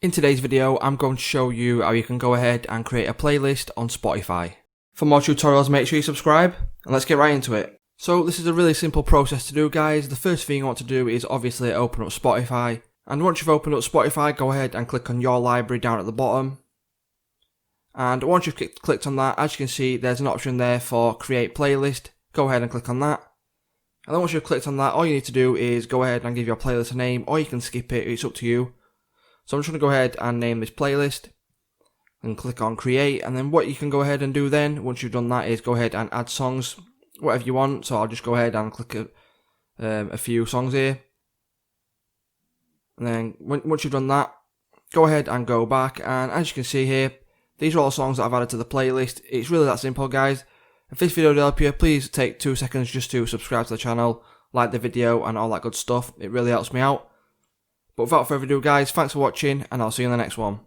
In today's video, I'm going to show you how you can go ahead and create a playlist on Spotify. For more tutorials, make sure you subscribe, and let's get right into it. So this is a really simple process to do, guys. The first thing you want to do is obviously open up Spotify, and once you've opened up Spotify, go ahead and click on your library down at the bottom. And once you've clicked on that, as you can see, there's an option there for create playlist. Go ahead and click on that. And then once you've clicked on that, all you need to do is go ahead and give your playlist a name, or you can skip it, it's up to you. So I'm just going to go ahead and name this playlist and click on create, and then what you can go ahead and do then, once you've done that, is go ahead and add songs, whatever you want. So I'll just go ahead and click a few songs here, and then once you've done that, go ahead and go back, and as you can see here, these are all songs that I've added to the playlist. It's really that simple, guys. If this video did help you, please take 2 seconds just to subscribe to the channel, like the video and all that good stuff. It really helps me out. But without further ado, guys, thanks for watching, and I'll see you in the next one.